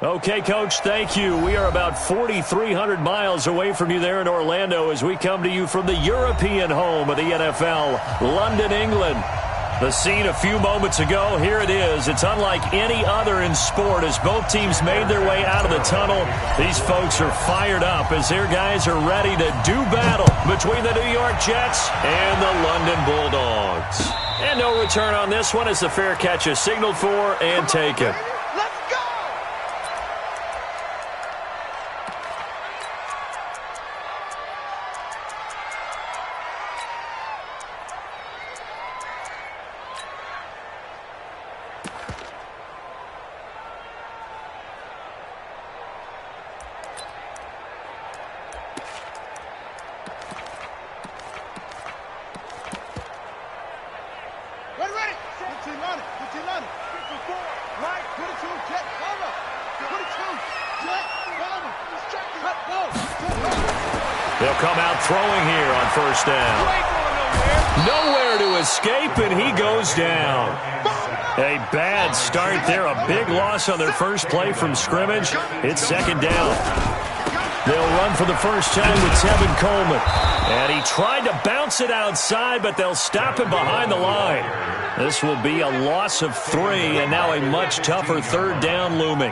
Okay, Coach, thank you. We are about 4,300 miles away from you there in Orlando as we come to you from the European home of the NFL, London, England. The scene a few moments ago, here it is. It's unlike any other in sport as both teams made their way out of the tunnel. These folks are fired up as their guys are ready to do battle between the New York Jets and the London Bulldogs. And no return on this one as the fair catch is signaled for and taken. They'll come out throwing here on first down. Nowhere to escape, and he goes down. A bad start there. A big loss on their first play from scrimmage. It's second down. They'll run for the first time with Tevin Coleman. And he tried to bounce it outside, but they'll stop him behind the line. This will be a loss of 3, and now a much tougher third down looming.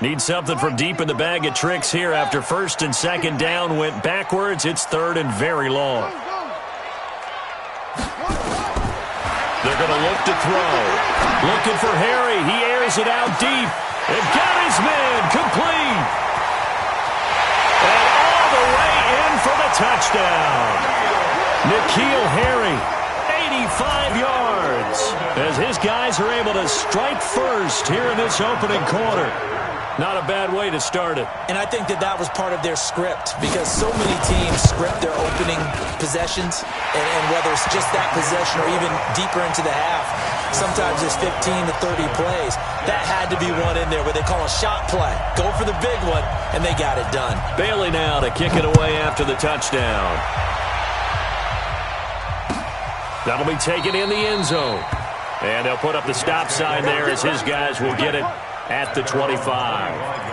Need something from deep in the bag of tricks here after first and second down went backwards. It's third and very long. They're going to look to throw. Looking for Harry. He airs it out deep. And got his man complete. And all the way in for the touchdown. N'Keal Harry, 85 yards. As his guys are able to strike first here in this opening quarter. Not a bad way to start it. And I think that was part of their script because so many teams script their opening possessions, and whether it's just that possession or even deeper into the half, sometimes it's 15 to 30 plays. That had to be one in there where they call a shot play. Go for the big one, and they got it done. Bailey now to kick it away after the touchdown. That'll be taken in the end zone. And they'll put up the stop sign there as his guys will get it at the 25.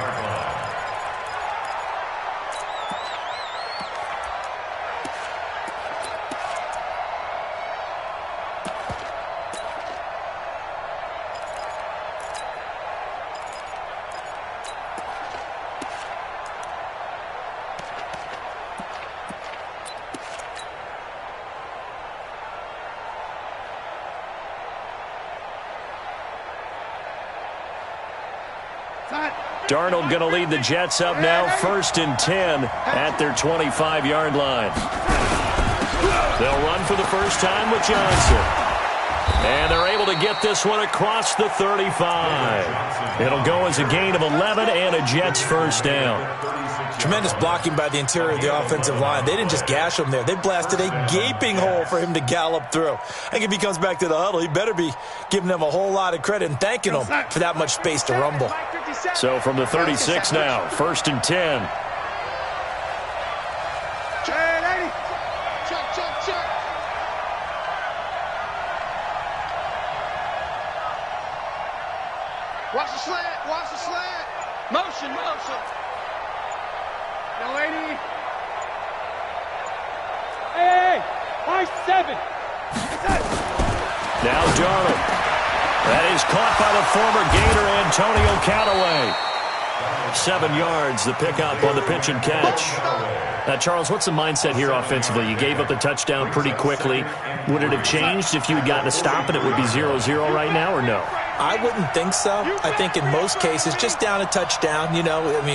Darnold going to lead the Jets up now, 1st and 10 at their 25-yard line. They'll run for the first time with Johnson. And they're able to get this one across the 35. It'll go as a gain of 11 and a Jets first down. Tremendous blocking by the interior of the offensive line. They didn't just gash him there. They blasted a gaping hole for him to gallop through. I think if he comes back to the huddle, he better be giving them a whole lot of credit and thanking them for that much space to rumble. So from the 36 now, 1st and 10. Watch the slant, watch the slant. Motion, motion. Now, lady. Hey, high 7. Now Darnold. That is caught by the former Gator Antonio Callaway. 7 yards, the pickup on the pitch and catch. Now, Charles, what's the mindset here offensively? You gave up the touchdown pretty quickly. Would it have changed if you had gotten a stop and it would be 0-0 right now, or no? I wouldn't think so. I think in most cases, just down a touchdown,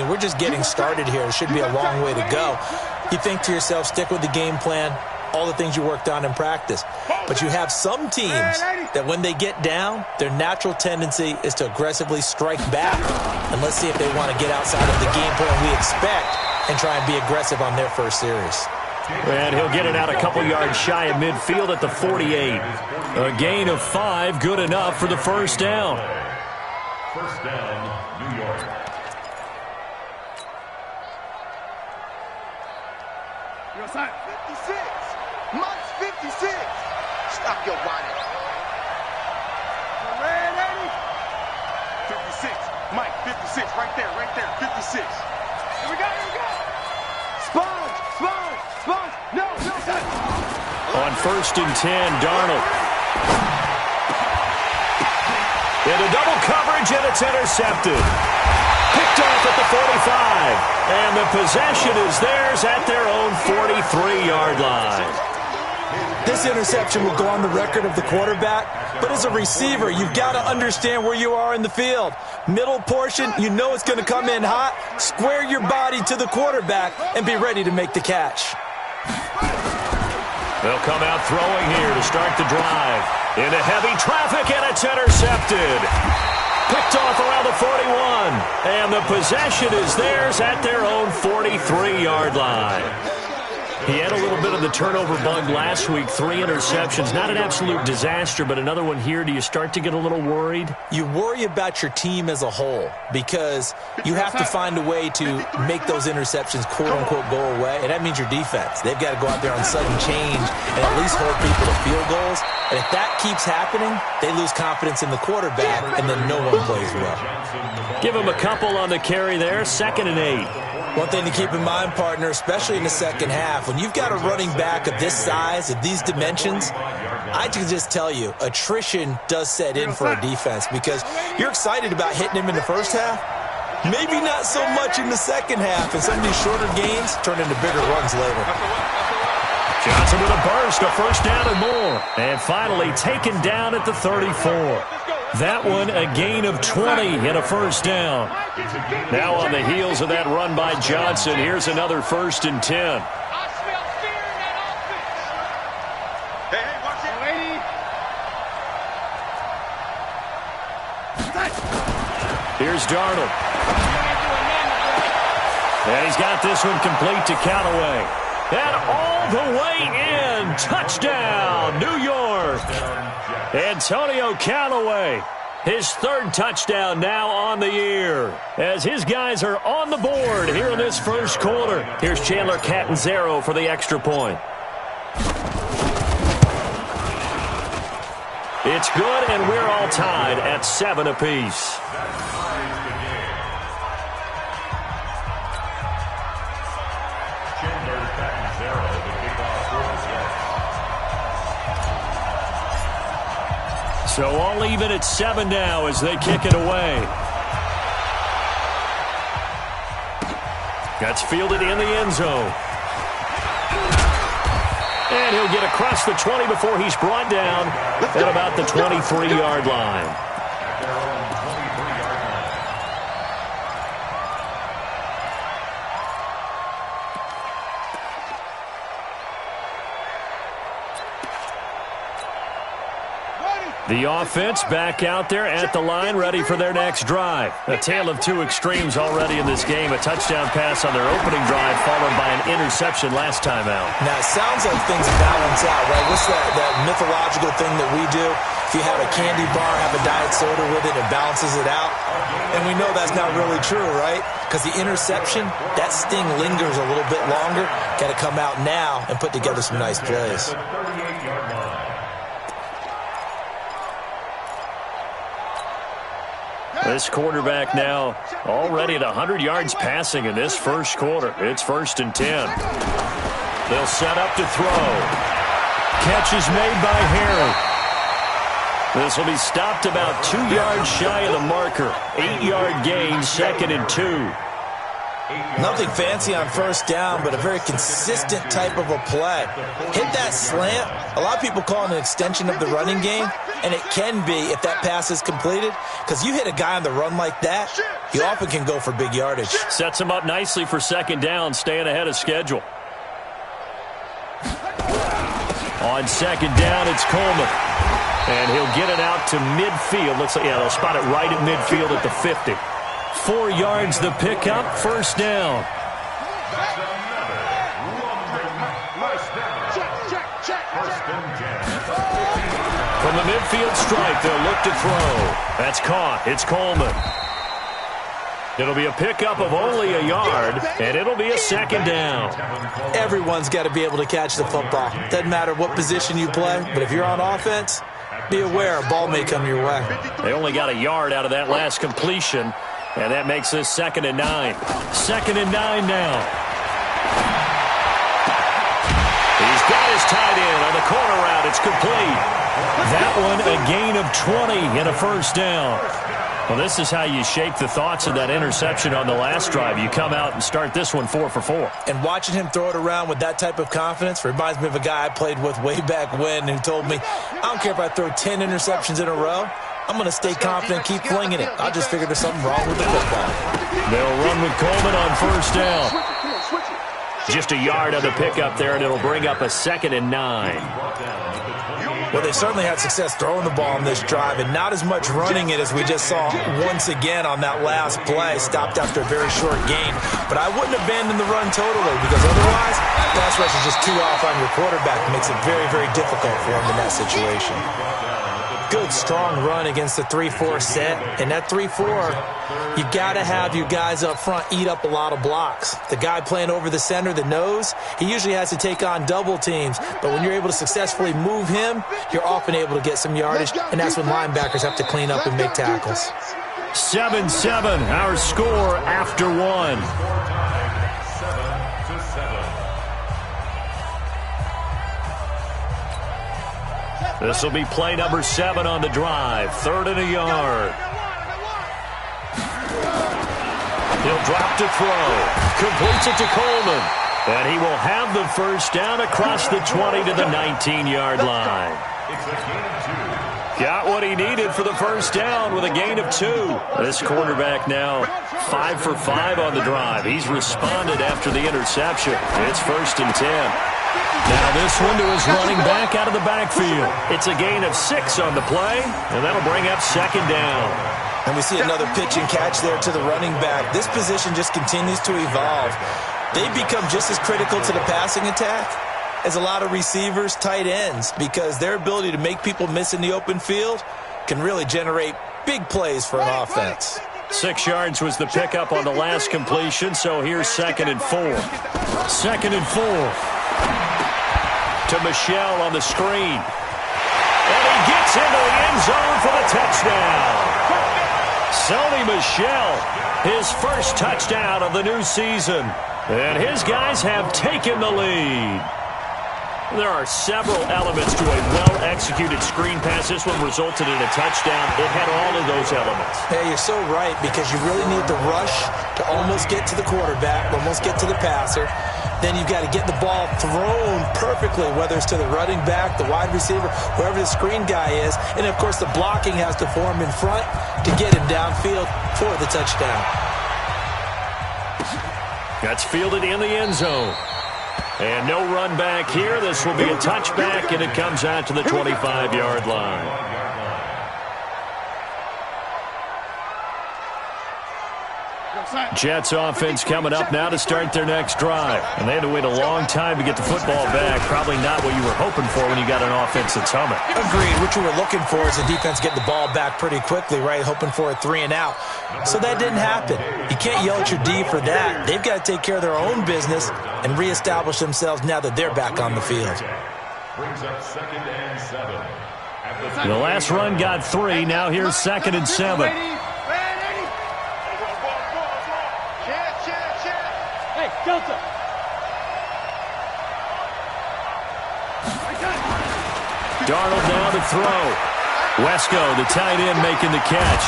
we're just getting started here. It should be a long way to go. You think to yourself, stick with the game plan, all the things you worked on in practice. But you have some teams that when they get down, their natural tendency is to aggressively strike back. And let's see if they want to get outside of the game plan we expect and try and be aggressive on their first series. And he'll get it out a couple yards shy of midfield at the 48. A gain of 5, good enough for the first down. First down, New York. You're outside. 56. Mike's 56. Stop your body. Red 80. 56. Mike, 56. Right there, 56. Here we go. Sponge. No. On 1st and 10, Darnold. Into double coverage, and it's intercepted. Picked off at the 45. And the possession is theirs at their own 43-yard line. This interception will go on the record of the quarterback, but as a receiver, you've got to understand where you are in the field. Middle portion, you know it's going to come in hot. Square your body to the quarterback and be ready to make the catch. They'll come out throwing here to start the drive. Into heavy traffic, and it's intercepted. Picked off around the 41. And the possession is theirs at their own 43-yard line. He had a little bit of the turnover bug last week, 3 interceptions. Not an absolute disaster, but another one here. Do you start to get a little worried? You worry about your team as a whole because you have to find a way to make those interceptions, quote-unquote, go away, and that means your defense. They've got to go out there on sudden change and at least hold people to field goals. And if that keeps happening, they lose confidence in the quarterback, and then no one plays well. Give him a couple on the carry there, 2nd and 8. One thing to keep in mind, partner, especially in the second half, when you've got a running back of this size, of these dimensions, I can just tell you, attrition does set in for a defense because you're excited about hitting him in the first half. Maybe not so much in the second half, and some of these shorter gains turn into bigger runs later. Johnson with a burst, a 1st down and more. And finally taken down at the 34. That one a gain of 20 and a 1st down. Now on the heels of that run by Johnson, here's another 1st and 10. I smell fear in that offense. Hey, watch it. Here's Darnold. And he's got this one complete to Callaway. And all the way in. Touchdown, New York. Antonio Callaway, his 3rd touchdown now on the year. As his guys are on the board here in this first quarter. Here's Chandler Catanzaro for the extra point. It's good, and we're all tied at 7 apiece. So all even at 7 now as they kick it away. That's fielded in the end zone. And he'll get across the 20 before he's brought down at about the 23-yard line. The offense back out there at the line, ready for their next drive. A tale of 2 extremes already in this game. A touchdown pass on their opening drive, followed by an interception last time out. Now, it sounds like things balance out, right? What's that mythological thing that we do? If you have a candy bar, have a diet soda with it, it balances it out. And we know that's not really true, right? Because the interception, that sting lingers a little bit longer. Got to come out now and put together some nice plays. This quarterback now already at 100 yards passing in this first quarter. It's 1st and 10. They'll set up to throw. Catch is made by Harry. This will be stopped about 2 yards shy of the marker. 8-yard gain, 2nd and 2. Nothing fancy on 1st down, but a very consistent type of a play. Hit that slant. A lot of people call it an extension of the running game, and it can be if that pass is completed, because you hit a guy on the run like that, he often can go for big yardage. Sets him up nicely for 2nd down, staying ahead of schedule. On 2nd down, it's Coleman. And he'll get it out to midfield. Looks like, yeah, they'll spot it right at midfield at the 50. 4 yards the pickup, 1st down. From the midfield strike, they'll look to throw. That's caught. It's Coleman. It'll be a pickup of only a yard, and it'll be a second down. Everyone's got to be able to catch the football. Doesn't matter what position you play, but if you're on offense, be aware a ball may come your way. They only got a yard out of that last completion, and that makes this 2nd and 9. 2nd and 9 now. He's got his tight end on the corner route. It's complete. That one a gain of 20 and a first down. Well, this is how you shake the thoughts of that interception on the last drive. You come out and start this one 4 for 4. And watching him throw it around with that type of confidence reminds me of a guy I played with way back when who told me, I don't care if I throw 10 interceptions in a row. I'm going to stay confident, keep flinging it. I just figured there's something wrong with the football. They'll run with Coleman on first down. Just a yard on the pickup there, and it'll bring up a 2nd and 9. Well, they certainly had success throwing the ball on this drive, and not as much running it as we just saw once again on that last play. Stopped after a very short gain. But I wouldn't abandon the run totally, because otherwise, pass rush is just too off on your quarterback. It makes it very, very difficult for him in that situation. Good, strong run against the 3-4 set. And that 3-4, you got to have your guys up front eat up a lot of blocks. The guy playing over the center, the nose, he usually has to take on double teams. But when you're able to successfully move him, you're often able to get some yardage, and that's when linebackers have to clean up and make tackles. 7-7, our score after 1. This will be play number 7 on the drive. 3rd and a yard. He'll drop to throw. Completes it to Coleman. And he will have the first down across the 20 to the 19-yard line. Got what he needed for the first down with a gain of 2. This quarterback now 5 for 5 on the drive. He's responded after the interception. It's 1st and 10. Now this one to his running back out of the backfield. It's a gain of 6 on the play, and that'll bring up 2nd down. And we see another pitch and catch there to the running back. This position just continues to evolve. They become just as critical to the passing attack as a lot of receivers, tight ends, because their ability to make people miss in the open field can really generate big plays for an offense. 6 yards was the pickup on the last completion, so here's 2nd and 4. 2nd and 4. To Michelle on the screen. And he gets into the end zone for the touchdown. Sony Michel, his first touchdown of the new season. And his guys have taken the lead. There are several elements to a well-executed screen pass. This one resulted in a touchdown. It had all of those elements. Hey, you're so right, because you really need the rush to almost get to the quarterback, almost get to the passer. Then you've got to get the ball thrown perfectly, whether it's to the running back, the wide receiver, whoever the screen guy is. And, of course, the blocking has to form in front to get him downfield for the touchdown. That's fielded in the end zone. And no run back here. This will be a touchback, and it comes out to the 25-yard line. Jets offense coming up now to start their next drive. And they had to wait a long time to get the football back. Probably not what you were hoping for when you got an offense that's humming. Agreed. What you were looking for is the defense getting the ball back pretty quickly, right? Hoping for a 3 and out. So that didn't happen. You can't yell at your D for that. They've got to take care of their own business and reestablish themselves now that they're back on the field. Brings up 2nd and 7. The last run got 3. Now here's 2nd and 7. Hey, Delta. Darnold now to throw. Wesco, the tight end, making the catch.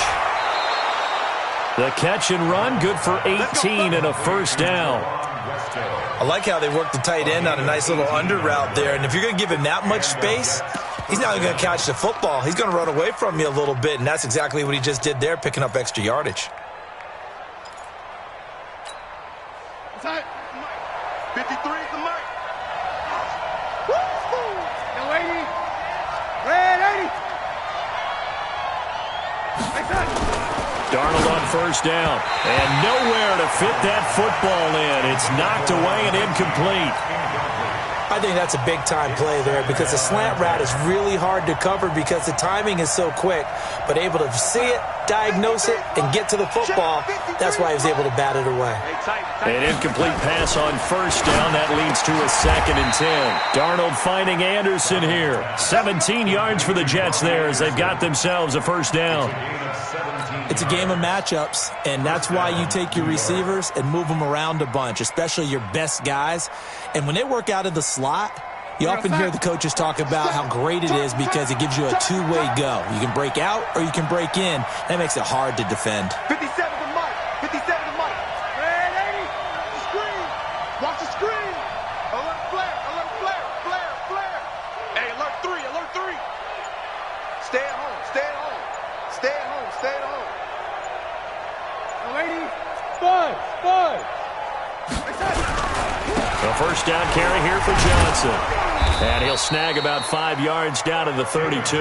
The catch and run, good for 18 and a first down. I like how they work the tight end on a nice little under route there. And if you're going to give him that much space, he's not going to catch the football. He's going to run away from you a little bit, and that's exactly what he just did there, picking up extra yardage. 53 is the mic. Yo, 80. Red 80. Darnold on first down. And nowhere to fit that football in. It's knocked away and incomplete. I think that's a big-time play there because the slant route is really hard to cover because the timing is so quick. But able to see it, diagnose it, and get to the football, that's why he was able to bat it away. An incomplete pass on first down. That leads to a 2nd and 10. Darnold finding Anderson here. 17 yards for the Jets there as they've got themselves a first down. It's a game of matchups, and that's why you take your receivers and move them around a bunch, especially your best guys. And when they work out of the slot, you often hear the coaches talk about how great it is because it gives you a two-way go. You can break out or you can break in. That makes it hard to defend. 57 to Mike. 57 to Mike. Man, 80. Screen. Watch the screen. Alert flare. Alert flare. Flare. Flare. Hey, alert 3. Alert 3. Stay at home. Stay at home. Stay at home. Stay at home. 80. 5. A first down carry here for Johnson. And he'll snag about 5 yards down to the 32.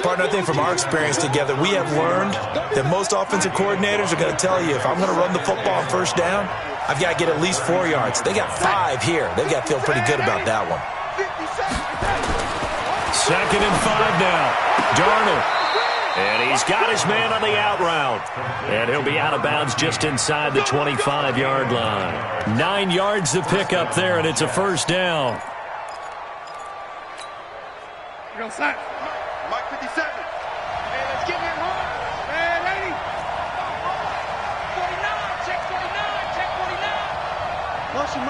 Partner, I think from our experience together, we have learned that most offensive coordinators are going to tell you, if I'm going to run the football on first down, I've got to get at least 4 yards. They got 5 here. They've got to feel pretty good about that one. 2nd and 5 now. Darnold. And he's got his man on the out route. And he'll be out of bounds just inside the 25-yard line. 9 yards to pick up there, and it's a first down. Go set. Mike 57. Hey, let's get him home. Man, 80. 49. Check 49. Check 49. Motion.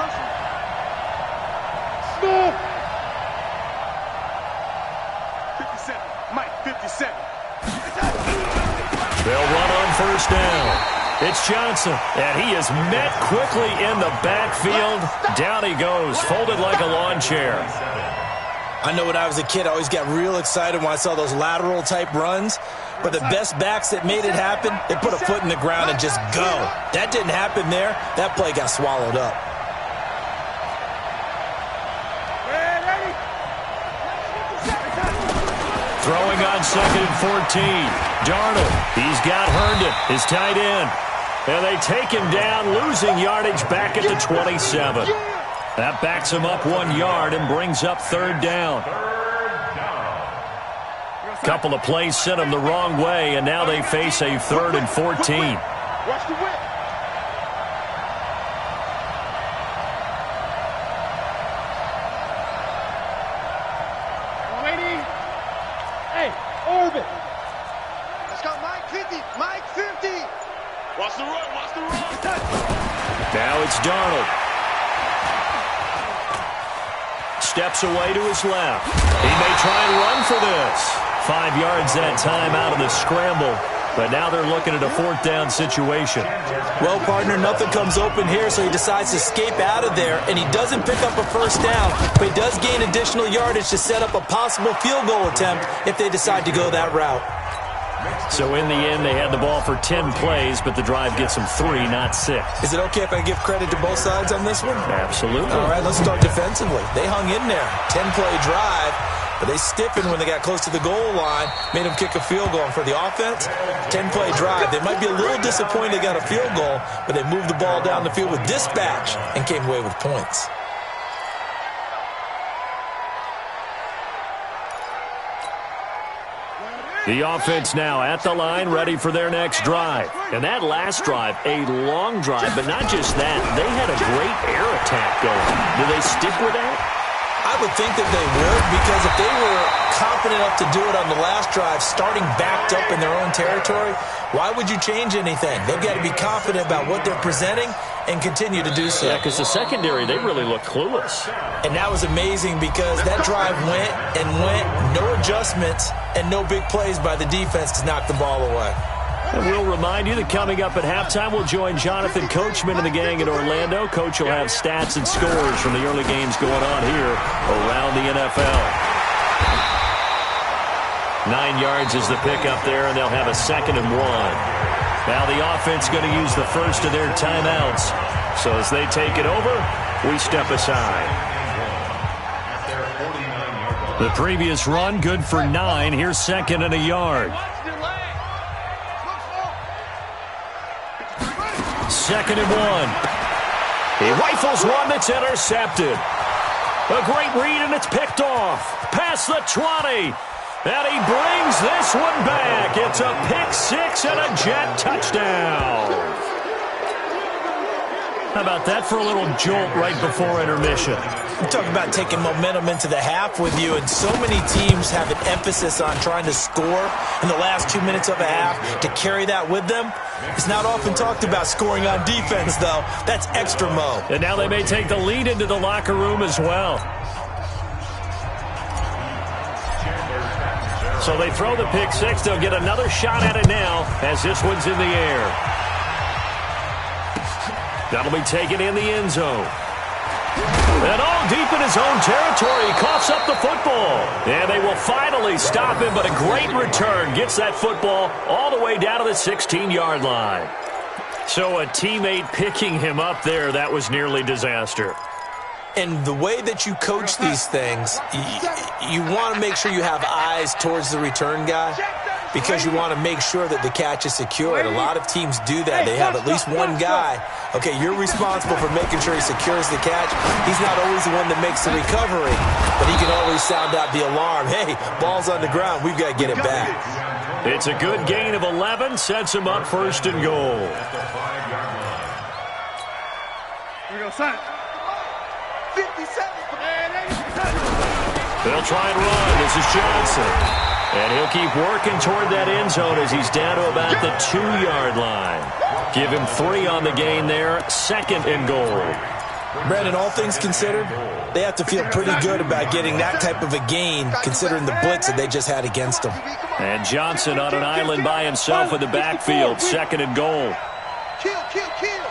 Stop. 57. Mike 57. They'll run on first down. It's Johnson, and he is met quickly in the backfield. Down he goes, folded like a lawn chair. I know when I was a kid, I always got real excited when I saw those lateral-type runs. But the best backs that made it happen, they put a foot in the ground and just go. That didn't happen there. That play got swallowed up. Throwing on 2nd and 14. Darnold, he's got Herndon, his tight end. And they take him down, losing yardage back at the 27. That backs him up 1 yard and brings up 3rd down. Couple of plays sent him the wrong way, and now they face a 3rd and 14. Watch the whip. Now it's Darnold. Steps away to his left. He may try and run for this. 5 yards that time out of the scramble. But now they're looking at a 4th down situation. Well, partner, nothing comes open here, so he decides to escape out of there, and he doesn't pick up a first down, but he does gain additional yardage to set up a possible field goal attempt if they decide to go that route. So in the end, they had the ball for 10 plays, but the drive gets them 3, not 6. Is it okay if I give credit to both sides on this one? Absolutely. All right, let's start defensively. They hung in there. 10-play drive, but they stiffened when they got close to the goal line, made them kick a field goal. And for the offense, 10-play drive. They might be a little disappointed they got a field goal, but they moved the ball down the field with dispatch and came away with points. The offense now at the line, ready for their next drive. And that last drive, a long drive, but not just that. They had a great air attack going. Do they stick with that? I would think that they would, because if they were confident enough to do it on the last drive, starting backed up in their own territory, why would you change anything? They've got to be confident about what they're presenting and continue to do so. Yeah, because the secondary, they really look clueless. And that was amazing because that drive went and went, no adjustments, and no big plays by the defense to knock the ball away. And we'll remind you that coming up at halftime, we'll join Jonathan Coachman and the gang in Orlando. Coach will have stats and scores from the early games going on here around the NFL. 9 yards is the pickup there, and they'll have a 2nd and 1. Now the offense going to use the first of their timeouts. So as they take it over, we step aside. The previous run, good for 9. Here's 2nd and a yard. 2nd and 1. He rifles one that's intercepted. A great read, and it's picked off. Past the 20. And he brings this one back. It's a pick-6 and a Jet touchdown. How about that for a little jolt right before intermission? I'm talking about taking momentum into the half with you, and so many teams have an emphasis on trying to score in the last 2 minutes of a half to carry that with them. It's not often talked about scoring on defense, though. That's extra mo. And now they may take the lead into the locker room as well. So they throw the pick-6. They'll get another shot at it now as this one's in the air. That'll be taken in the end zone. And all deep in his own territory, he coughs up the football. And they will finally stop him, but a great return gets that football all the way down to the 16-yard line. So a teammate picking him up there, that was nearly disaster. And the way that you coach these things, you want to make sure you have eyes towards the return guy because you want to make sure that the catch is secured. A lot of teams do that. They have at least one guy. Okay, you're responsible for making sure he secures the catch. He's not always the one that makes the recovery, but he can always sound out the alarm. Hey, ball's on the ground. We've got to get it back. It's a good gain of 11. Sets him up first and goal. Here we go, son. 57. They'll try and run. This is Johnson. And he'll keep working toward that end zone as he's down to about the 2-yard line. Give him 3 on the gain there. Second and goal. Brandon, all things considered, they have to feel pretty good about getting that type of a gain considering the blitz that they just had against them. And Johnson on an island by himself in the backfield. Second and goal. Kill, kill, kill.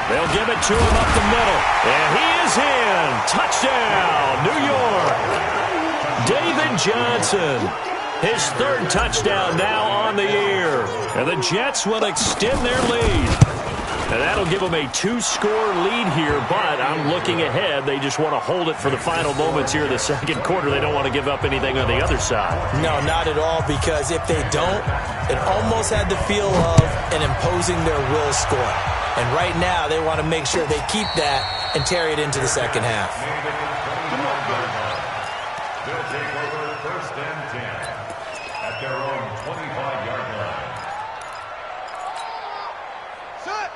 They'll give it to him up the middle. And he is in. Touchdown, New York. David Johnson. His 3rd touchdown now on the year. And the Jets will extend their lead. And that'll give them a 2-score lead here, but I'm looking ahead. They just want to hold it for the final moments here in the second quarter. They don't want to give up anything on the other side. No, not at all, because if they don't, it almost had the feel of an imposing their will score. And right now, they want to make sure they keep that and carry it into the second half. They'll take over first and 10 at their own 25-yard line.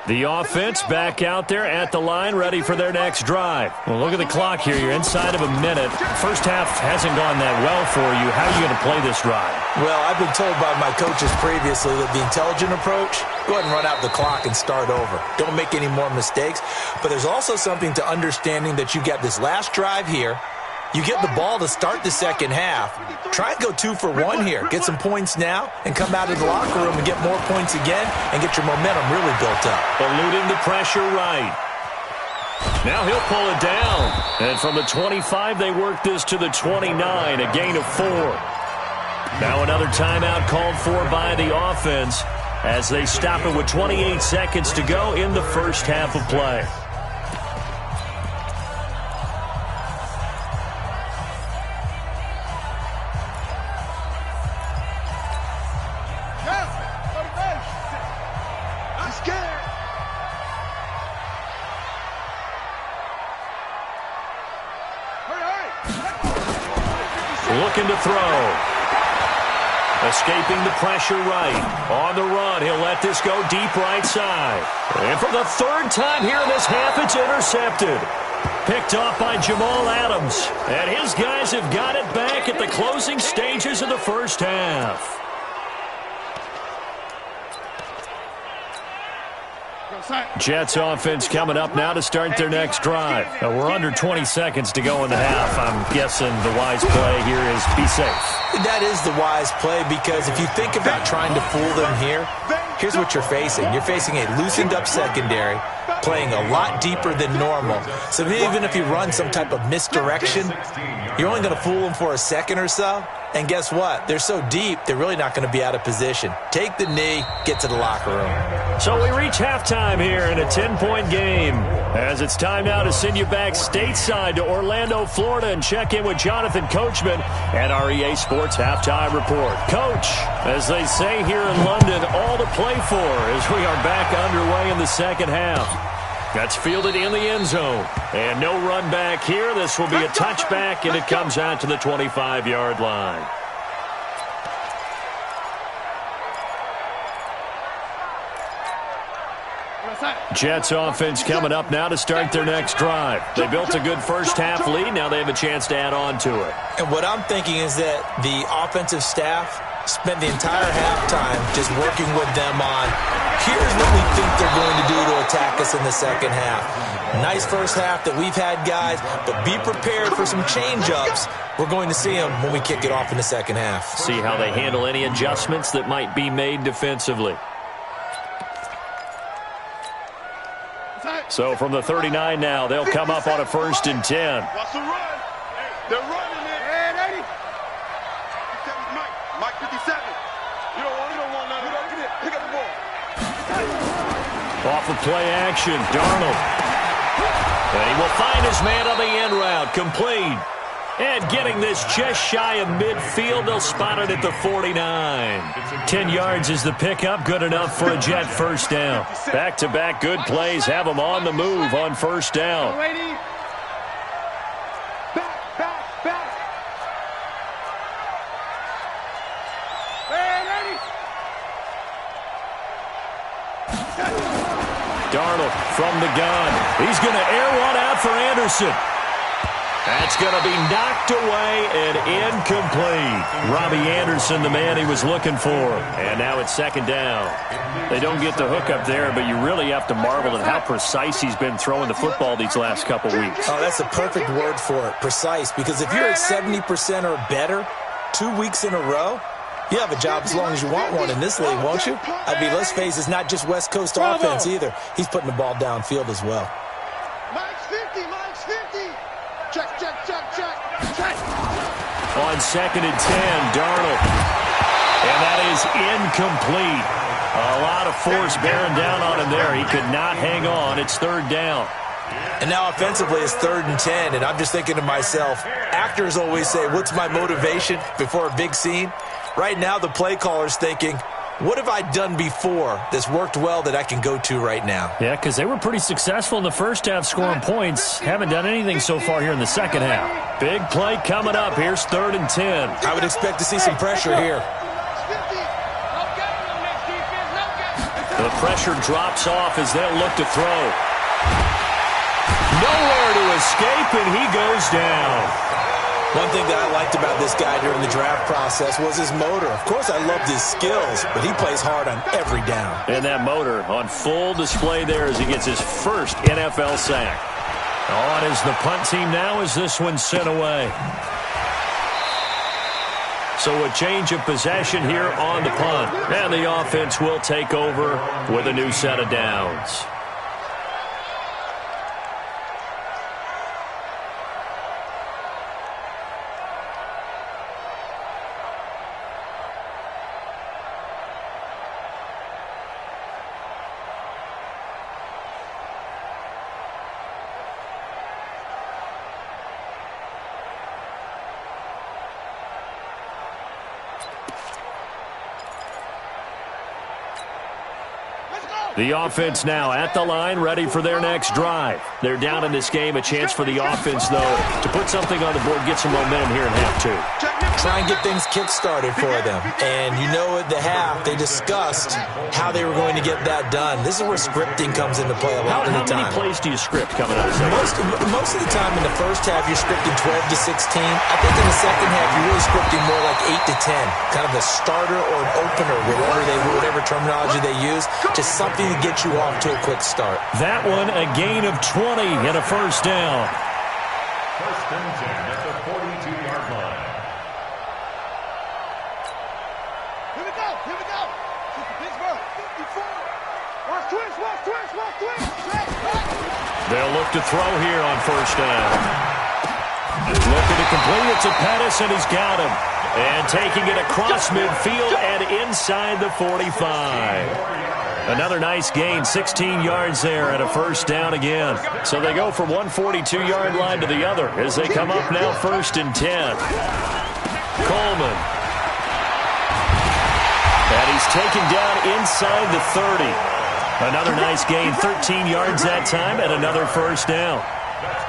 The offense back out there at the line, ready for their next drive. Well, look at the clock here. You're inside of a minute. First half hasn't gone that well for you. How are you going to play this drive? Well, I've been told by my coaches previously that the intelligent approach, go ahead and run out the clock and start over. Don't make any more mistakes. But there's also something to understanding that you get this last drive here. You get the ball to start the second half. Try and go 2 for 1 here. Get some points now and come out of the locker room and get more points again and get your momentum really built up. Eluding the pressure right. Now he'll pull it down. And from the 25, they work this to the 29, a gain of 4. Now another timeout called for by the offense as they stop it with 28 seconds to go in the first half of play. Looking to throw. Escaping the pressure right. On the run, he'll let this go deep right side. And for the 3rd time here in this half, it's intercepted. Picked off by Jamal Adams. And his guys have got it back at the closing stages of the first half. Jets offense coming up now to start their next drive. We're under 20 seconds to go in the half. I'm guessing the wise play here is be safe. That is the wise play because if you think about trying to fool them here, here's what you're facing. You're facing a loosened up secondary, playing a lot deeper than normal. So even if you run some type of misdirection, you're only going to fool them for a second or so. And guess what? They're so deep, they're really not going to be out of position. Take the knee, get to the locker room. So we reach halftime here in a 10-point game. As it's time now to send you back stateside to Orlando, Florida, and check in with Jonathan Coachman at our EA Sports Halftime Report. Coach, as they say here in London, all to play for as we are back underway in the second half. That's fielded in the end zone. And no run back here. This will be a touchback, and it comes out to the 25-yard line. Jets offense coming up now to start their next drive. They built a good first-half lead. Now they have a chance to add on to it. And what I'm thinking is that the offensive staff spent the entire halftime just working with them on, here's what we think they're going to do to attack us in the second half. Nice first half that we've had, guys, but be prepared for some change-ups. We're going to see them when we kick it off in the second half. See how they handle any adjustments that might be made defensively. So from the 39 now, they'll come up on a 1st and 10. Watch the run. They're running it. Hey, 80. Mike 57. You don't want none. Pick up the ball. Off of play action, Darnold. And he will find his man on the end route, complete. And getting this just shy of midfield, they'll spot it at the 49. 10 yards is the pickup, good enough for a Jet first down. Back-to-back good plays have them on the move on first down. Darnold from the gun. He's going to air one out for Anderson. That's going to be knocked away and incomplete. Robbie Anderson, the man he was looking for. And now it's second down. They don't get the hook up there, but you really have to marvel at how precise he's been throwing the football these last couple weeks. Oh, that's a perfect word for it, precise. Because if you're at 70% or better 2 weeks in a row, you have a job as long as you want one in this league, won't you? I mean, let's face it, it's not just West Coast offense either. He's putting the ball downfield as well. Mike's 50. Check. On 2nd and 10, Darnold. And that is incomplete. A lot of force bearing down on him there. He could not hang on. It's 3rd down. And now offensively it's 3rd and 10. And I'm just thinking to myself, actors always say, what's my motivation before a big scene? Right now the play caller's thinking, what have I done before that's worked well that I can go to right now? Yeah, because they were pretty successful in the first half scoring points. Haven't done anything so far here in the second half. Big play coming up. Here's 3rd and 10. I would expect to see some pressure here. The pressure drops off as they'll look to throw. Nowhere to escape, and he goes down. One thing that I liked about this guy during the draft process was his motor. Of course, I loved his skills, but he plays hard on every down. And that motor on full display there as he gets his first NFL sack. On is the punt team now as this one's sent away. So a change of possession here on the punt. And the offense will take over with a new set of downs. The offense now at the line, ready for their next drive. They're down in this game. A chance for the offense, though, to put something on the board, get some momentum here in half 2. Try and get things kick-started for them. And you know at the half, they discussed how they were going to get that done. This is where scripting comes into play a lot of the time. How many plays do you script coming out of Most of the time in the first half, you're scripting 12 to 16. I think in the second half, you're really scripting more like 8 to 10. Kind of a starter or an opener, whatever terminology they use. Just something to get you off to a quick start. That one, a gain of 20 and a first down. 1st and 10 at the 42-yard line. Here we go. Pittsburgh, 54. Watch twist. They'll look to throw here on first down. Looking to complete it to Pettis, and he's got him. And taking it across midfield and inside the 45. Another nice gain, 16 yards there and a first down again. So they go from one 42-yard line to the other as they come up now 1st and 10. Coleman. And he's taken down inside the 30. Another nice gain, 13 yards that time and another first down.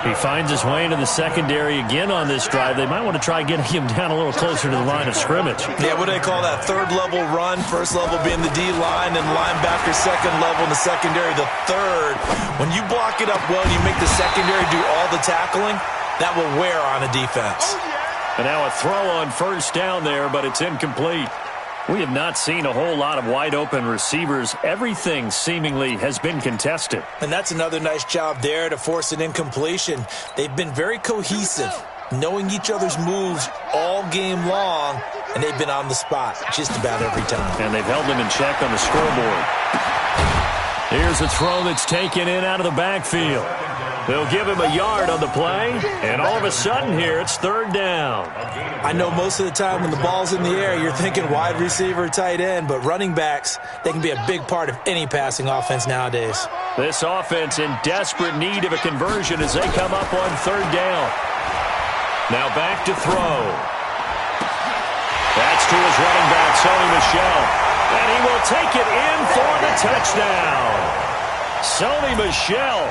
He finds his way into the secondary again on this drive. They might want to try getting him down a little closer to the line of scrimmage. Yeah, what do they call that? Third level run, first level being the D-line, and linebacker second level, and the secondary the third. When you block it up well, you make the secondary do all the tackling, that will wear on a defense. And now a throw on first down there, but it's incomplete. We have not seen a whole lot of wide-open receivers. Everything seemingly has been contested. And that's another nice job there to force an incompletion. They've been very cohesive, knowing each other's moves all game long, and they've been on the spot just about every time. And they've held them in check on the scoreboard. Here's a throw that's taken in out of the backfield. They'll give him a yard on the play, and all of a sudden here it's 3rd down. I know most of the time when the ball's in the air, you're thinking wide receiver, tight end, but running backs, they can be a big part of any passing offense nowadays. This offense in desperate need of a conversion as they come up on 3rd down. Now back to throw. That's to his running back, Sony Michel. And he will take it in for the touchdown. Sony Michel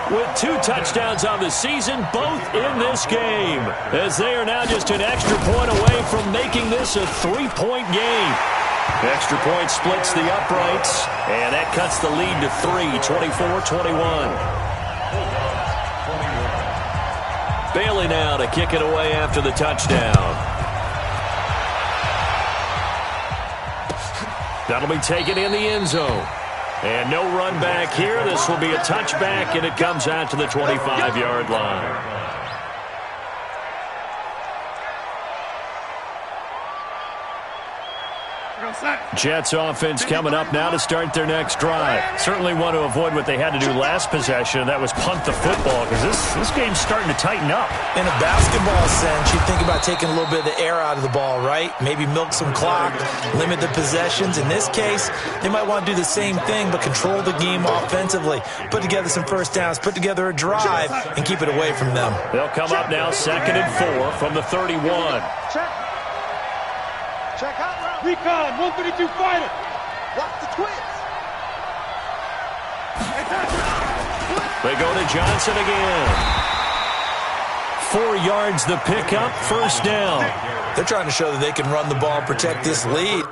with 2 touchdowns on the season, both in this game, as they are now just an extra point away from making this a 3-point game. Extra point splits the uprights, and that cuts the lead to 3, 24-21. Bailey now to kick it away after the touchdown. That'll be taken in the end zone. And no run back here. This will be a touchback, and it comes out to the 25-yard line. Jets offense coming up now to start their next drive. Certainly want to avoid what they had to do last possession. That was punt the football, because this game's starting to tighten up. In a basketball sense, you think about taking a little bit of the air out of the ball, right? Maybe milk some clock, limit the possessions. In this case, they might want to do the same thing, but control the game offensively. Put together some first downs, put together a drive, and keep it away from them. They'll come up now 2nd and 4 from the 31. Check out. Recon, 132 fighter. Watch the twins. They go to Johnson again. 4 yards the pickup, first down. They're trying to show that they can run the ball, protect this lead.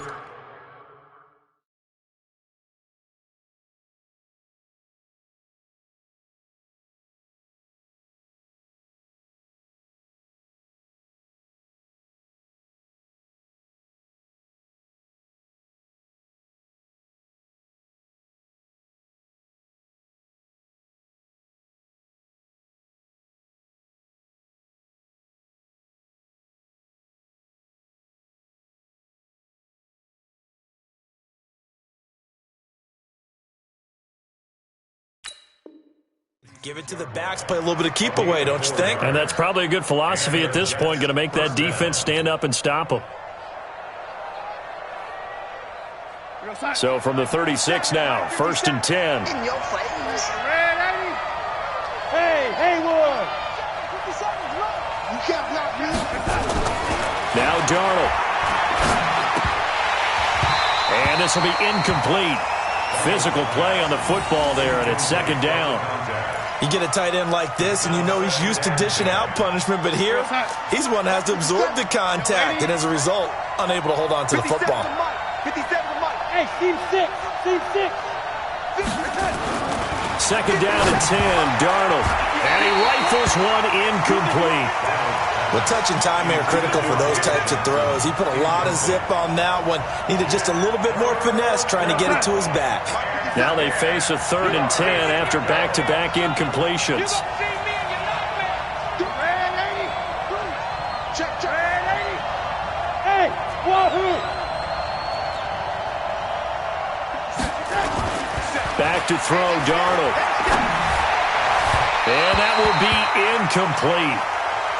Give it to the backs, play a little bit of keep away, don't you think? And that's probably a good philosophy at this point, going to make that defense stand up and stop them. So from the 36 now, 1st and 10. In your face. Hey, Haywood. You can't block me. Now Darnold. And this will be incomplete. Physical play on the football there, and it's 2nd down. You get a tight end like this, and you know he's used to dishing out punishment, but here, he's one that has to absorb the contact, and as a result, unable to hold on to the football. 57 to Mike. Hey, team 6. Team 6. 2nd down and 10, Darnold. And he rifles one incomplete. Well, touch and timing are critical for those types of throws. He put a lot of zip on that one. Needed just a little bit more finesse trying to get it to his back. Now they face a 3rd and 10 after back-to-back incompletions. Hey, wahoo! Back to throw, Darnold. And that will be incomplete.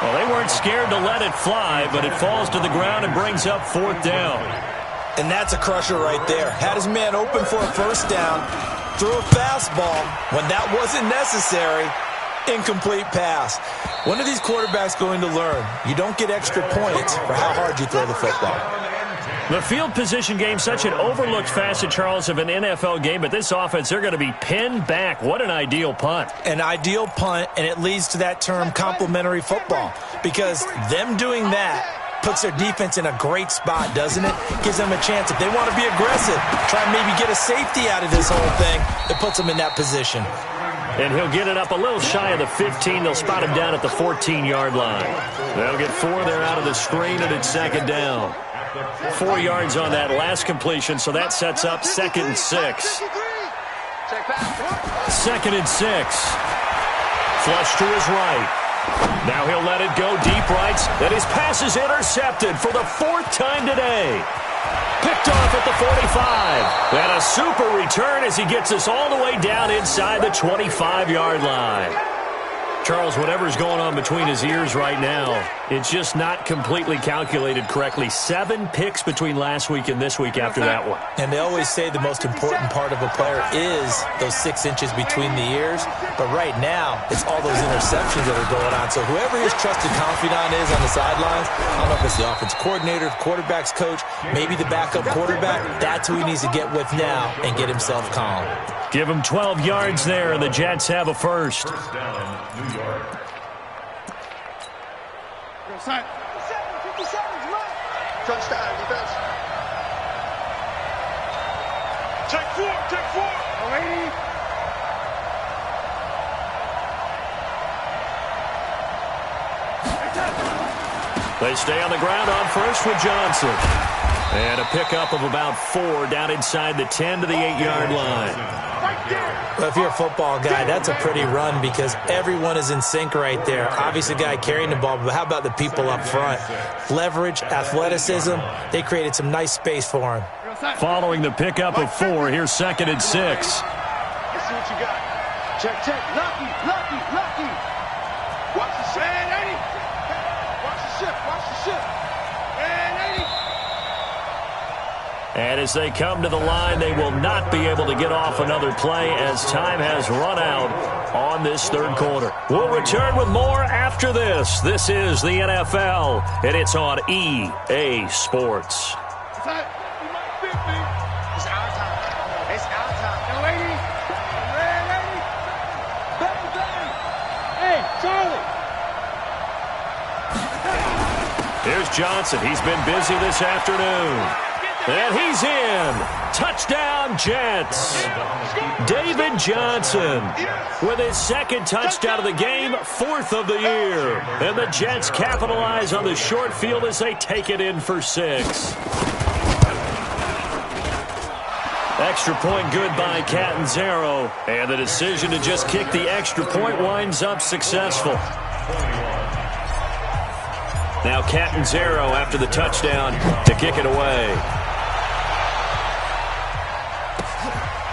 Well, they weren't scared to let it fly, but it falls to the ground and brings up 4th down. And that's a crusher right there. Had his man open for a 1st down, threw a fastball when that wasn't necessary. Incomplete pass. When are these quarterbacks going to learn? You don't get extra points for how hard you throw the football. The field position game, such an overlooked facet, Charles, of an NFL game, but this offense, they're going to be pinned back. What an ideal punt. An ideal punt, and it leads to that term complementary football, because them doing that puts their defense in a great spot, doesn't it? Gives them a chance. If they want to be aggressive, try and maybe get a safety out of this whole thing, it puts them in that position. And he'll get it up a little shy of the 15. They'll spot him down at the 14-yard line. They'll get 4 there out of the screen, and it's 2nd down. 4 yards on that last completion, so that sets up 2nd and 6. 2nd and 6. Flush to his right. Now he'll let it go deep right. That his pass is intercepted for the 4th time today. Picked off at the 45. And a super return as he gets us all the way down inside the 25-yard line. Charles, whatever's going on between his ears right now, it's just not completely calculated correctly. 7 picks between last week and this week after that one. And they always say the most important part of a player is those 6 inches between the ears. But right now, it's all those interceptions that are going on. So whoever his trusted confidant is on the sidelines, I don't know if it's the offense coordinator, the quarterback's coach, maybe the backup quarterback, that's who he needs to get with now and get himself calm. Give him 12 yards there, and the Jets have a first. First down, New York. Touchdown, defense. Take 4, take 4. Lady. They stay on the ground on first with Johnson. And a pickup of about 4 down inside the 10 to the 8-yard line. Well, if you're a football guy, that's a pretty run because everyone is in sync right there. Obviously, the guy carrying the ball, but how about the people up front? Leverage, athleticism, they created some nice space for him. Following the pickup of 4, here's 2nd and 6. Let's see what you got. Check, check. Lucky, lucky, lucky. Watch the ship. And 80. Watch the ship, watch the ship. And 80. And as they come to the line, they will not be able to get off another play as time has run out on this 3rd quarter. We'll return with more after this. This is the NFL, and it's on EA Sports. You might fit me. It's our time. It's our time. Young lady. Red lady. Bang, bang. Hey, Charlie. Here's Johnson. He's been busy this afternoon. And he's in. Touchdown, Jets. David Johnson with his 2nd touchdown of the game, 4th of the year. And the Jets capitalize on the short field as they take it in for 6. Extra point good by Catanzaro. And the decision to just kick the extra point winds up successful. Now Catanzaro after the touchdown to kick it away.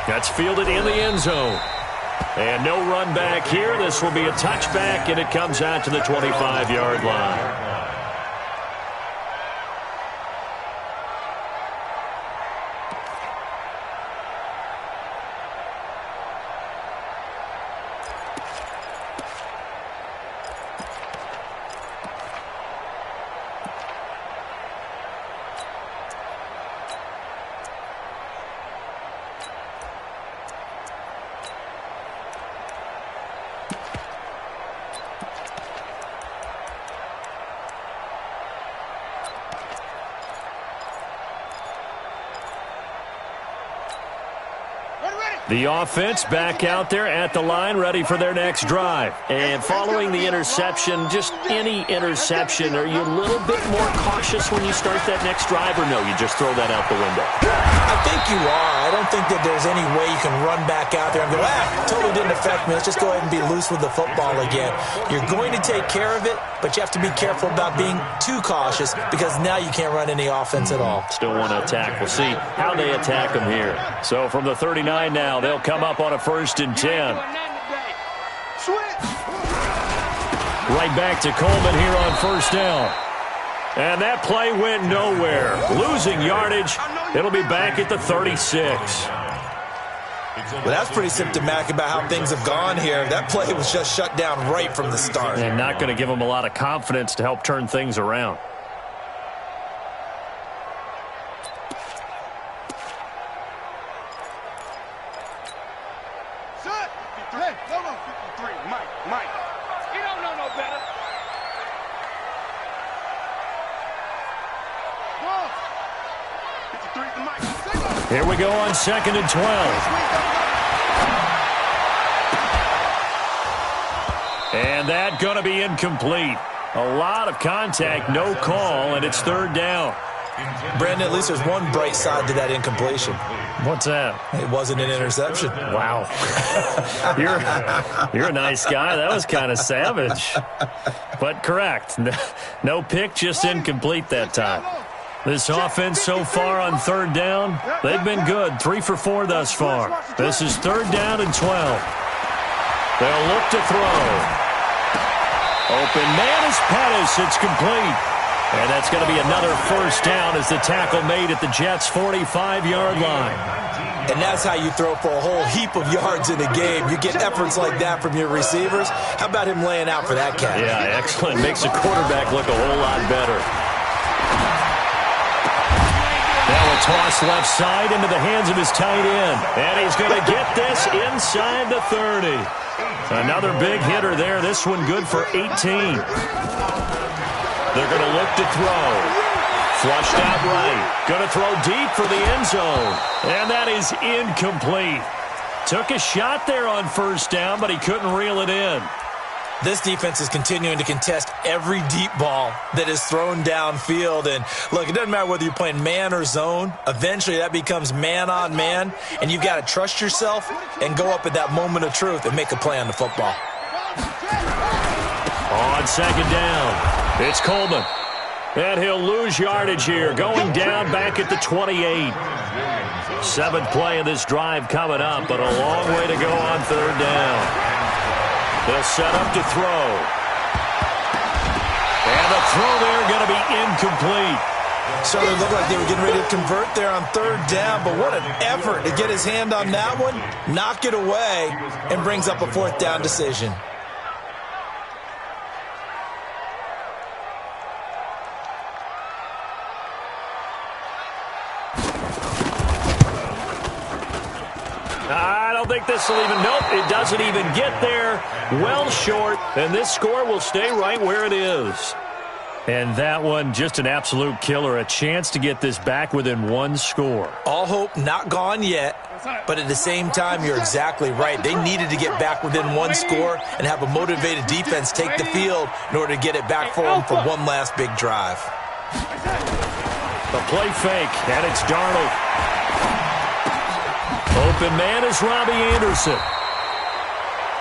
That's fielded in the end zone. And no run back here. This will be a touchback, and it comes out to the 25-yard line. The offense back out there at the line, ready for their next drive. And following the interception, just any interception, are you a little bit more cautious when you start that next drive, or no, you just throw that out the window? I think you are. I don't think that there's any way you can run back out there and go, totally didn't affect me. Let's just go ahead and be loose with the football again. You're going to take care of it, but you have to be careful about being too cautious because now you can't run any offense at all. Still want to attack. We'll see how they attack them here. So from the 39 now, they'll come up on a 1st and 10. Right back to Coleman here on first down. And that play went nowhere. Losing yardage. It'll be back at the 36. Well, that's pretty symptomatic about how things have gone here. That play was just shut down right from the start. And not going to give them a lot of confidence to help turn things around. Hey, come on, 53, Mike. You don't know no better. Whoa. 53 to Mike. Here we go on 2nd and 12. And that going to be incomplete. A lot of contact, no call, and it's 3rd down. Brandon, at least there's one bright side to that incompletion. What's that? It wasn't an interception. Wow. You're a nice guy. That was kind of savage. But correct. No pick, just incomplete that time. This offense so far on 3rd down, they've been good. 3 for 4 thus far. This is 3rd down and 12. They'll look to throw. Open man is Pettis. It's complete. And that's going to be another first down as the tackle made at the Jets' 45-yard line. And that's how you throw for a whole heap of yards in a game. You get efforts like that from your receivers. How about him laying out for that catch? Yeah, excellent. Makes the quarterback look a whole lot better. Now a toss left side into the hands of his tight end. And he's going to get this inside the 30. Another big hitter there. This one good for 18. They're going to look to throw. Flushed out right. Going to throw deep for the end zone. And that is incomplete. Took a shot there on first down, but he couldn't reel it in. This defense is continuing to contest every deep ball that is thrown downfield. And, look, it doesn't matter whether you're playing man or zone. Eventually, that becomes man-on-man, and you've got to trust yourself and go up at that moment of truth and make a play on the football. On 2nd down. It's Coleman. And he'll lose yardage here. Going down back at the 28. 7th play of this drive coming up, but a long way to go on 3rd down. They'll set up to throw. And the throw there going to be incomplete. So it looked like they were getting ready to convert there on 3rd down, but what an effort to get his hand on that one, knock it away, and brings up a 4th down decision. I don't think this will even, nope, it doesn't even get there. Well short, and this score will stay right where it is. And that one, just an absolute killer, a chance to get this back within 1 score. All hope not gone yet, but at the same time, you're exactly right. They needed to get back within 1 score and have a motivated defense take the field in order to get it back for them for one last big drive. The play fake, and it's Darnold. Open man is Robbie Anderson.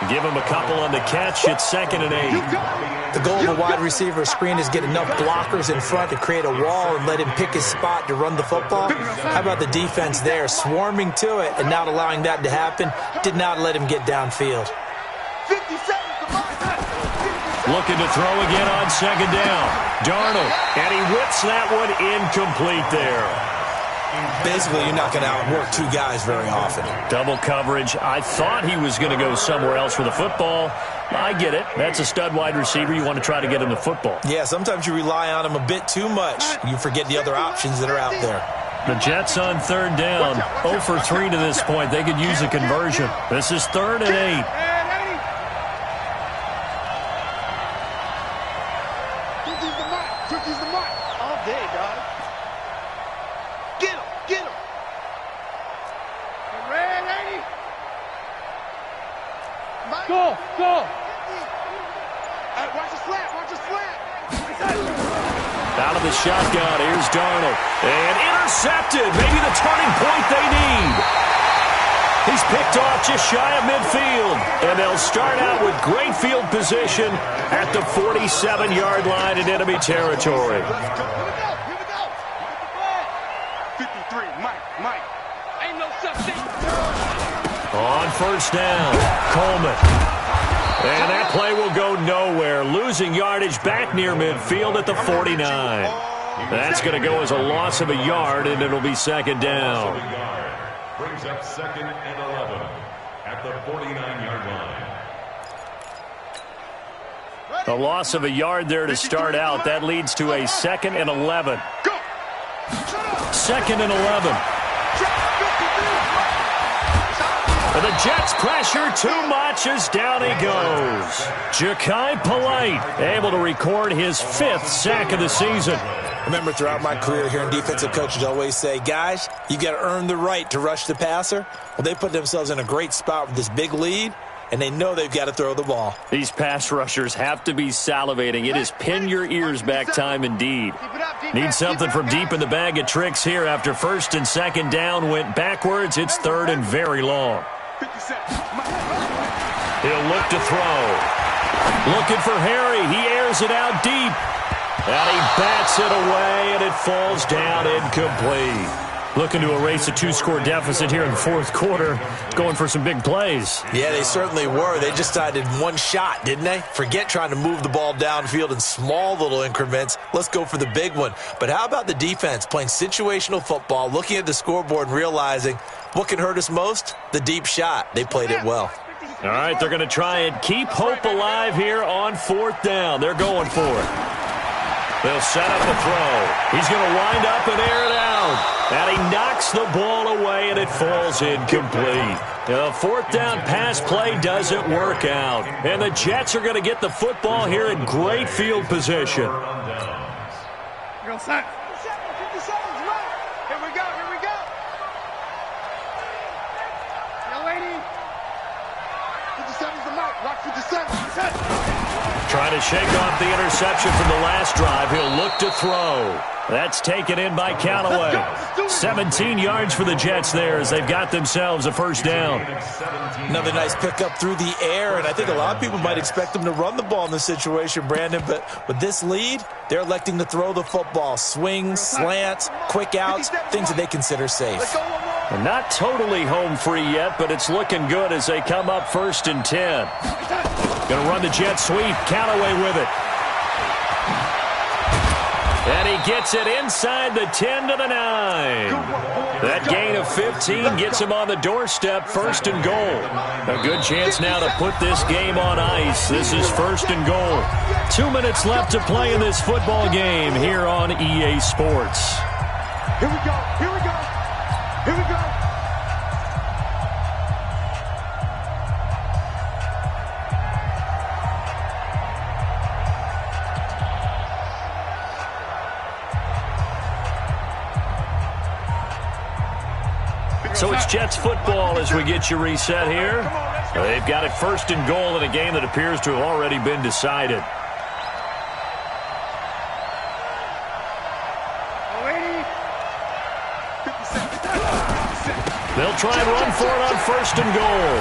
Give him a couple on the catch. It's 2nd and 8. The goal of a wide receiver screen is get enough blockers in front to create a wall and let him pick his spot to run the football. How about the defense there, swarming to it and not allowing that to happen? Did not let him get downfield. 50 seconds to Looking to throw again on 2nd down. Darnold, and he whips that one incomplete there. Basically, you're not going to outwork 2 guys very often. Double coverage. I thought he was going to go somewhere else for the football. I get it. That's a stud wide receiver. You want to try to get him the football. Yeah, sometimes you rely on him a bit too much. You forget the other options that are out there. The Jets on 3rd down. 0 for 3 to this point. They could use a conversion. This is 3rd and 8. Turkey's the mark. All day, dog. Get him. You ready? Go. Hey, watch the slap. Out of the shotgun, here's Darnold. And intercepted. Maybe the turning point they need. He's picked off just shy of midfield. And they'll start out with great field position at the 47-yard line in enemy territory. Here we go. 53, Mike. Ain't no such thing. On 1st down, Coleman. And that play will go nowhere. there, losing yardage back near midfield at the 49. That's going to go as a loss of a yard, and it'll be second down. Brings up 2nd and 11 at the 49-yard line. A loss of a yard there to start out. That leads to a 2nd and 11. 2nd and 11. And the Jets pressure too much as down he goes. Ja'Kai Polite able to record his 5th sack of the season. Remember, throughout my career here in defensive coaches always say, guys, you got to earn the right to rush the passer. Well, they put themselves in a great spot with this big lead, and they know they've got to throw the ball. These pass rushers have to be salivating. It is pin your ears back time indeed. Need something from deep in the bag of tricks here after 1st and 2nd down went backwards. It's 3rd and very long. He'll look to throw. Looking for Harry. He airs it out deep. And he bats it away, and it falls down incomplete. Looking to erase a 2-score deficit here in the 4th quarter. Going for some big plays. Yeah, they certainly were. They just decided one shot, didn't they? Forget trying to move the ball downfield in small little increments. Let's go for the big one. But how about the defense playing situational football, looking at the scoreboard and realizing what can hurt us most? The deep shot. They played it well. All right, they're going to try and keep hope alive here on 4th down. They're going for it. They'll set up the throw. He's going to wind up and air it out. And he knocks the ball away, and it falls incomplete. The 4th down pass play doesn't work out. And the Jets are going to get the football here in great field position. Go, son. 50 seconds, right? Here we go, here we go. Young lady. 57's the mic. Rock 57. Trying to shake off the interception from the last drive. He'll look to throw. That's taken in by Callaway. 17 yards for the Jets there as they've got themselves a 1st down. Another nice pickup through the air, and I think a lot of people might expect them to run the ball in this situation, Brandon, but with this lead, they're electing to throw the football. Swings, slants, quick outs, things that they consider safe. And not totally home free yet, but it's looking good as they come up 1st and 10. Going to run the jet sweep. Callaway with it. And he gets it inside the 10 to the 9. That gain of 15 gets him on the doorstep, 1st and goal. A good chance now to put this game on ice. This is 1st and goal. 2 minutes left to play in this football game here on EA Sports. Here we go, here we go, here we go. So it's Jets football as we get you reset here. They've got it 1st and goal in a game that appears to have already been decided. They'll try and run for it on 1st and goal.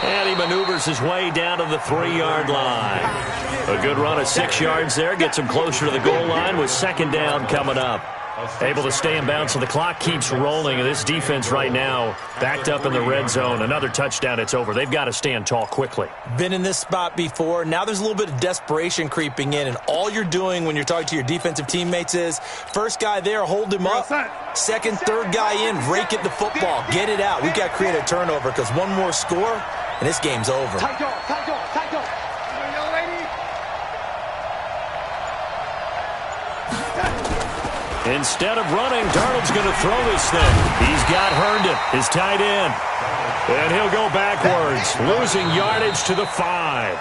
And he maneuvers his way down to the 3-yard line. A good run of 6 yards there gets him closer to the goal line with 2nd down coming up. Able to stay in bounds, so the clock keeps rolling. And this defense right now backed up in the red zone. Another touchdown, it's over. They've got to stand tall quickly. Been in this spot before. Now there's a little bit of desperation creeping in, and all you're doing when you're talking to your defensive teammates is first guy there, hold him up. Second, third guy in, rake at the football. Get it out. We've got to create a turnover because one more score, and this game's over. Tight dog, tight dog, tight dog. Young lady. Instead of running, Darnold's going to throw this thing. He's got Herndon, his tight end. And he'll go backwards, losing yardage to the 5.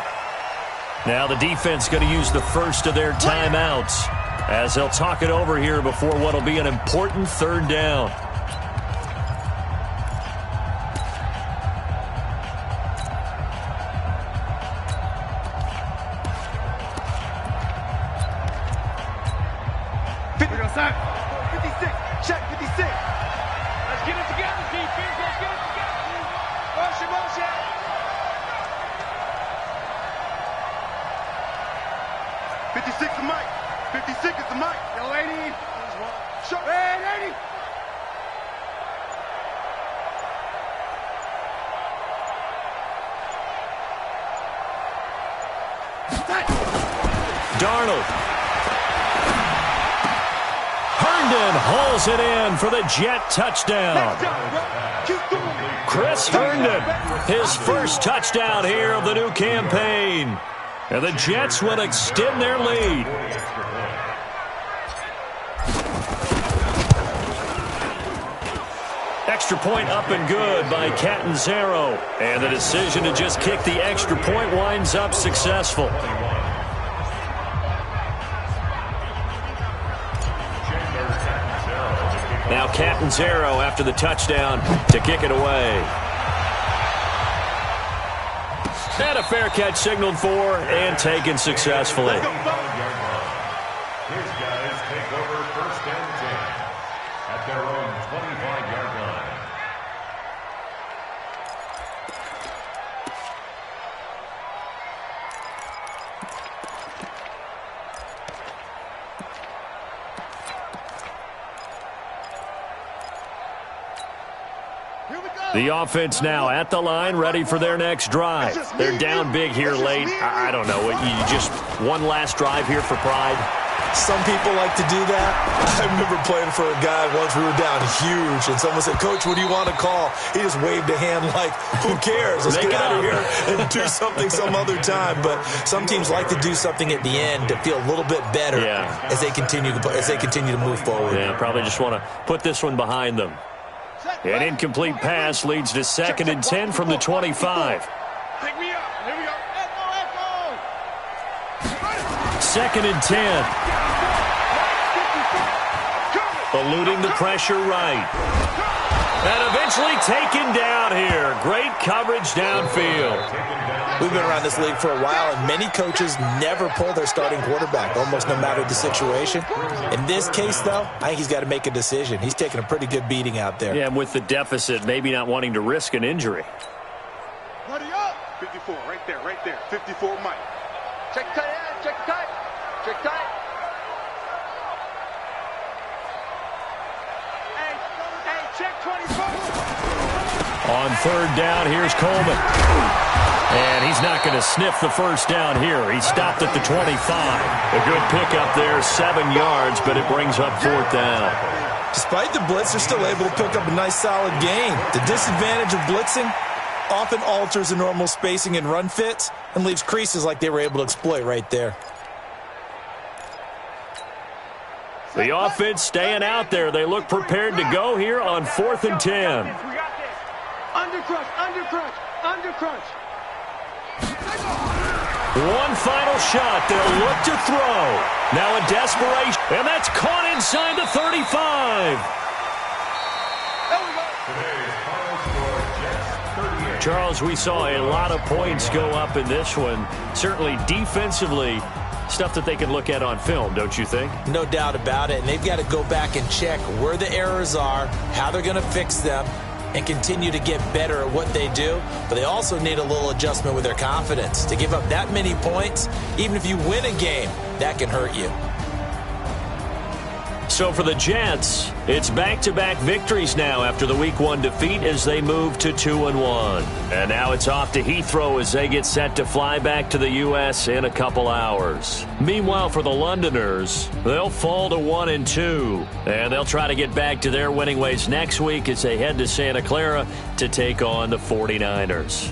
Now the defense going to use the first of their timeouts as they'll talk it over here before what will be an important 3rd down. Check, 56. Let's get it together, defense. Let's get it together. Motion. 56 is the mic. 56 is the mic. Yo, 80. Show. Red 80. Darnold. Herndon hauls it in for the Jet touchdown. Chris Herndon, his first touchdown here of the new campaign. And the Jets will extend their lead. Extra point up and good by Catanzaro. And the decision to just kick the extra point winds up successful. Now Catanzaro after the touchdown to kick it away. And a fair catch signaled for and taken successfully. His guys take over 1st and 10 at their own 25-yard line. The offense now at the line, ready for their next drive. They're down big here late. I don't know. You just one last drive here for pride? Some people like to do that. I remember playing for a guy once. We were down huge, and someone said, "Coach, what do you want to call?" He just waved a hand like, "Who cares? Let's get out of here and do something some other time." But some teams like to do something at the end to feel a little bit better as they continue to move forward. Yeah, probably just want to put this one behind them. An incomplete pass leads to 2nd and 10 from the 25. Pick me up. Here we go. Echo. 2nd and 10. Eluding the pressure right. And eventually taken down here. Great coverage downfield. We've been around this league for a while, and many coaches never pull their starting quarterback, almost no matter the situation. In this case, though, I think he's got to make a decision. He's taking a pretty good beating out there. Yeah, and with the deficit, maybe not wanting to risk an injury. Buddy up. 54, right there. 54, Mike. Check tight end, check tight. Check tight. Hey, check 24. On 3rd down, here's Coleman. And he's not going to sniff the first down here. He stopped at the 25. A good pickup there, 7 yards, but it brings up 4th down. Despite the blitz, they're still able to pick up a nice, solid gain. The disadvantage of blitzing often alters the normal spacing and run fits and leaves creases like they were able to exploit right there. The offense staying out there. They look prepared to go here on 4th and 10. We got this. Under crunch. One final shot. They'll look to throw. Now a desperation. And that's caught inside the 35. Charles, we saw a lot of points go up in this one. Certainly defensively, stuff that they can look at on film, don't you think? No doubt about it. And they've got to go back and check where the errors are, how they're going to fix them, and continue to get better at what they do. But they also need a little adjustment with their confidence. To give up that many points, even if you win a game, that can hurt you. So for the Jets, it's back-to-back victories now after the Week 1 defeat as they move to 2-1. And now it's off to Heathrow as they get set to fly back to the U.S. in a couple hours. Meanwhile, for the Londoners, they'll fall to 1-2. And they'll try to get back to their winning ways next week as they head to Santa Clara to take on the 49ers.